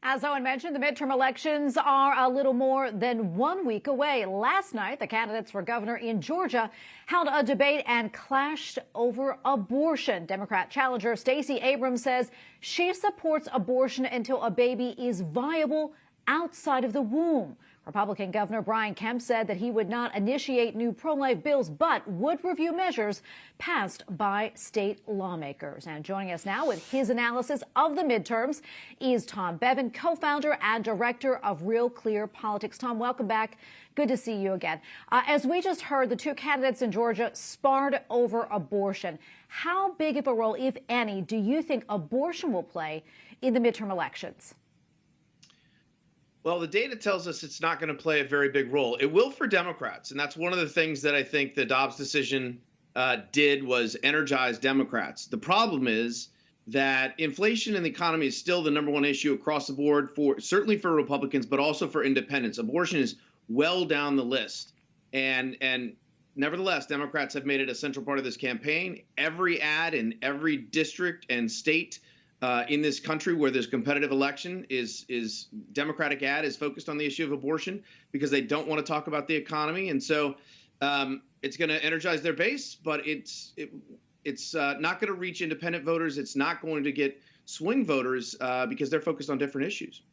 As Owen mentioned, the midterm elections are a little more than 1 week away. Last night, the candidates for governor in Georgia held a debate and clashed over abortion. Democrat challenger Stacey Abrams says she supports abortion until a baby is viable outside of the womb. Republican Governor Brian Kemp said that he would not initiate new pro-life bills, but would review measures passed by state lawmakers. And joining us now with his analysis of the midterms is Tom Bevan, co-founder and director of Real Clear Politics. Tom, welcome back. Good to see you again. As we just heard, the two candidates in Georgia sparred over abortion. How big of a role, if any, do you think abortion will play in the midterm elections? Well, the data tells us it's not going to play a very big role. It will for Democrats, and that's one of the things that I think the Dobbs decision did was energize Democrats. The problem is that inflation in the economy is still the #1 issue across the board, certainly for Republicans, but also for independents. Abortion is well down the list, and nevertheless, Democrats have made it a central part of this campaign. Every ad in every district and state in this country where there's competitive election is Democratic ad is focused on the issue of abortion because they don't want to talk about the economy. And so it's going to energize their base, but it's not going to reach independent voters. It's not going to get swing voters because they're focused on different issues.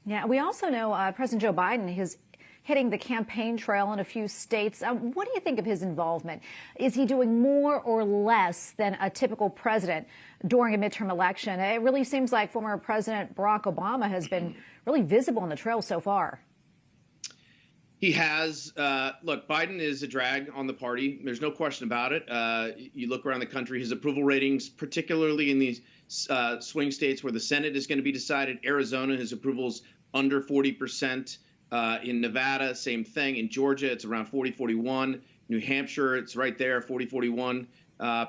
Yeah, we also know President Joe Biden is hitting the campaign trail in a few states. What do you think of his involvement? Is he doing more or less than a typical president during a midterm election? It really seems like former President Barack Obama has been really visible on the trail so far. He has. Look, Biden is a drag on the party. There's no question about it. You look around the country, his approval ratings, particularly in these swing states where the Senate is going to be decided. Arizona, his approval's under 40%. In Nevada, same thing. In Georgia, it's around 40-41. New Hampshire, it's right there, 40-41.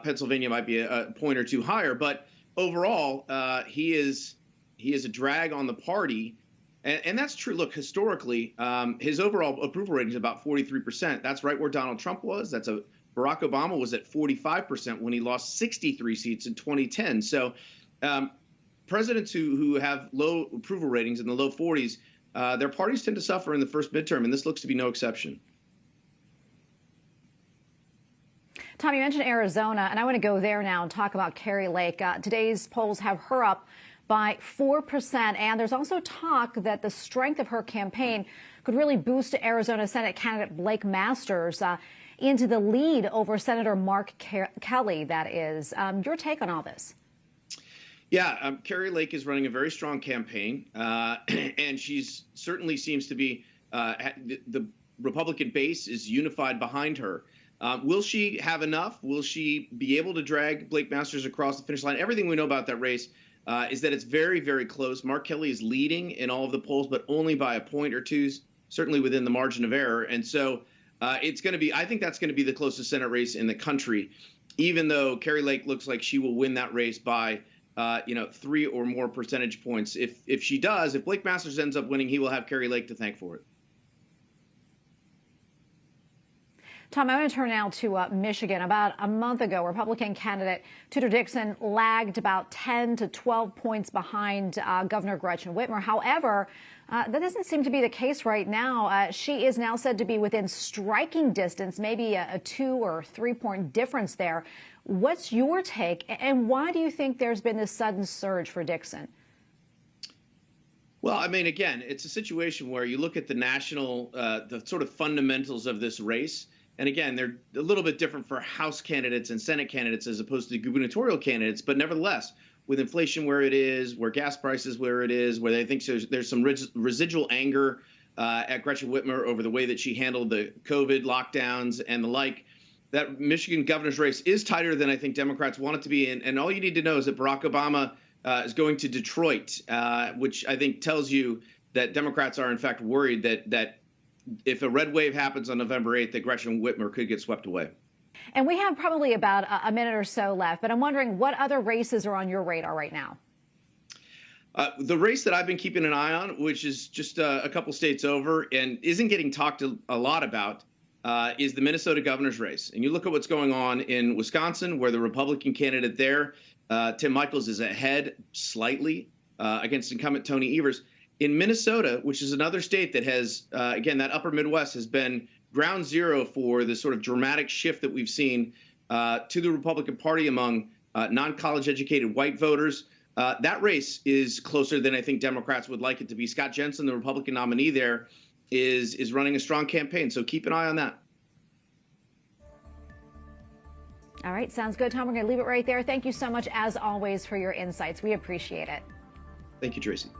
Pennsylvania might be a point or two higher, but overall, he is a drag on the party, and that's true. Look, historically, his overall approval rating is about 43%. That's right where Donald Trump was. Barack Obama was at 45% when he lost 63 seats in 2010. So, presidents who have low approval ratings in the low 40s. Their parties tend to suffer in the first midterm, and this looks to be no exception. Tom, you mentioned Arizona, and I want to go there now and talk about Kari Lake. Today's polls have her up by 4%, and there's also talk that the strength of her campaign could really boost Arizona Senate candidate Blake Masters into the lead over Senator Mark Kelly, that is. Your take on all this? Yeah, Kari Lake is running a very strong campaign, and she's certainly seems to be the Republican base is unified behind her. Will she have enough? Will she be able to drag Blake Masters across the finish line? Everything we know about that race is that it's very, very close. Mark Kelly is leading in all of the polls, but only by a point or two, certainly within the margin of error. And so it's going to be, I think that's going to be the closest Senate race in the country, even though Kari Lake looks like she will win that race by 3 or more percentage points. If she does, if Blake Masters ends up winning, he will have Kari Lake to thank for it. Tom, I want to turn now to Michigan. About a month ago, Republican candidate Tudor Dixon lagged about 10 to 12 points behind Governor Gretchen Whitmer. However, that doesn't seem to be the case right now. She is now said to be within striking distance, maybe a 2 or 3 point difference there. What's your take, and why do you think there's been this sudden surge for Dixon? Well, I mean, again, it's a situation where you look at the national, the sort of fundamentals of this race. And again, they're a little bit different for House candidates and Senate candidates as opposed to gubernatorial candidates. But nevertheless, with inflation where it is, where gas prices where it is, where they think there's some residual anger at Gretchen Whitmer over the way that she handled the COVID lockdowns and the like, that Michigan governor's race is tighter than I think Democrats want it to be. And all you need to know is that Barack Obama is going to Detroit, which I think tells you that Democrats are, in fact, worried that if a red wave happens on November 8th, that Gretchen Whitmer could get swept away. And we have probably about a minute or so left, but I'm wondering what other races are on your radar right now? The race that I've been keeping an eye on, which is just a couple states over and isn't getting talked a lot about, is the Minnesota governor's race. And you look at what's going on in Wisconsin, where the Republican candidate there Tim Michels is ahead slightly against incumbent Tony Evers. In Minnesota, which is another state that has, again, that upper Midwest has been ground zero for the sort of dramatic shift that we've seen to the Republican Party among non-college educated white voters. That race is closer than I think Democrats would like it to be. Scott Jensen, the Republican nominee there, is running a strong campaign. So keep an eye on that. All right, sounds good, Tom. We're going to leave it right there. Thank you so much, as always, for your insights. We appreciate it. Thank you, Tracy.